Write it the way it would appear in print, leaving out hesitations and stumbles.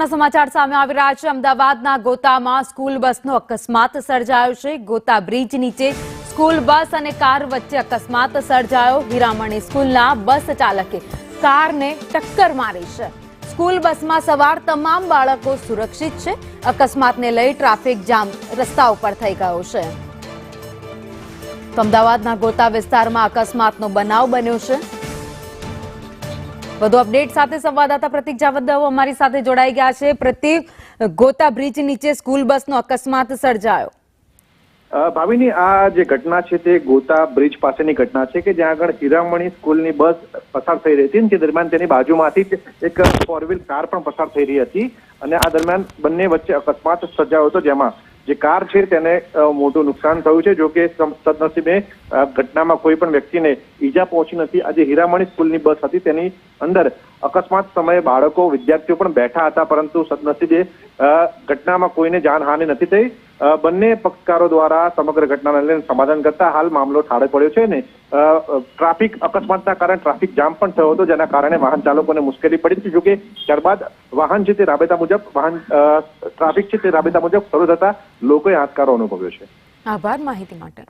મહત્વના સમાચાર સામે આવી રહ્યા છે। અમદાવાદના ગોતામાં સ્કૂલ બસનો અકસ્માત સર્જાયો છે। ગોતા બ્રિજ નીચે સ્કૂલ બસ અને કાર વચ્ચે અકસ્માત સર્જાયો। હીરામણી સ્કૂલના બસ ચાલકે કારને ટક્કર મારી છે। સ્કૂલ બસમાં સવાર તમામ બાળકો સુરક્ષિત છે। અકસ્માતને લઈ ટ્રાફિક જામ રસ્તા ઉપર થઈ ગયો છે। અમદાવાદના ગોતા વિસ્તારમાં અકસ્માતનો બનાવ બન્યો છે। વધુ અપડેટ સાથે સંવાદદાતા પ્રતિક જાવદવ અમારી સાથે જોડાઈ ગયા છે। પ્રતિક, ગોતા બ્રિજ નીચે સ્કૂલ બસનો અકસ્માત સર્જાયો। ભાવિની, આ જે ઘટના છે તે ગોતા બ્રિજ પાસેની ઘટના છે કે જ્યાં આગળ હીરામણી સ્કૂલની બસ પસાર થઈ રહી હતી। તે દરમિયાન તેની બાજુમાંથી જ એક 4 વ્હીલ કાર પણ પસાર થઈ રહી હતી અને આ દરમિયાન બંને વચ્ચે અકસ્માત સર્જાયો હતો, જેમાં જે કાર છે તેને મોટું નુકસાન થયું છે। જો કે સદનસીબે ઘટનામાં કોઈ પણ વ્યક્તિને ઈજા પહોંચી નથી। આજે હીરામણી સ્કૂલની બસ હતી, તેની અંદર અકસ્માત સમયે બાળકો વિદ્યાર્થીઓ પણ બેઠા હતા, પરંતુ સદનસીબે ઘટનામાં કોઈને જાનહાનિ નથી થઈ। બંને પક્ષકારો દ્વારા સમગ્ર ઘટનાને લઈને સમાધાન કરતા હાલ મામલો ઠારે પડ્યો છે ને ટ્રાફિક અકસ્માતના કારણે ટ્રાફિક જામ પણ થયો હતો, જેના કારણે વાહન ચાલકોને મુશ્કેલી પડી હતી। જોકે ત્યારબાદ વાહન છે તે રાબેતા મુજબ ટ્રાફિક છે તે રાબેતા મુજબ શરૂ થતા લોકોએ હાશકારો અનુભવ્યો છે। આભાર માહિતી માટે।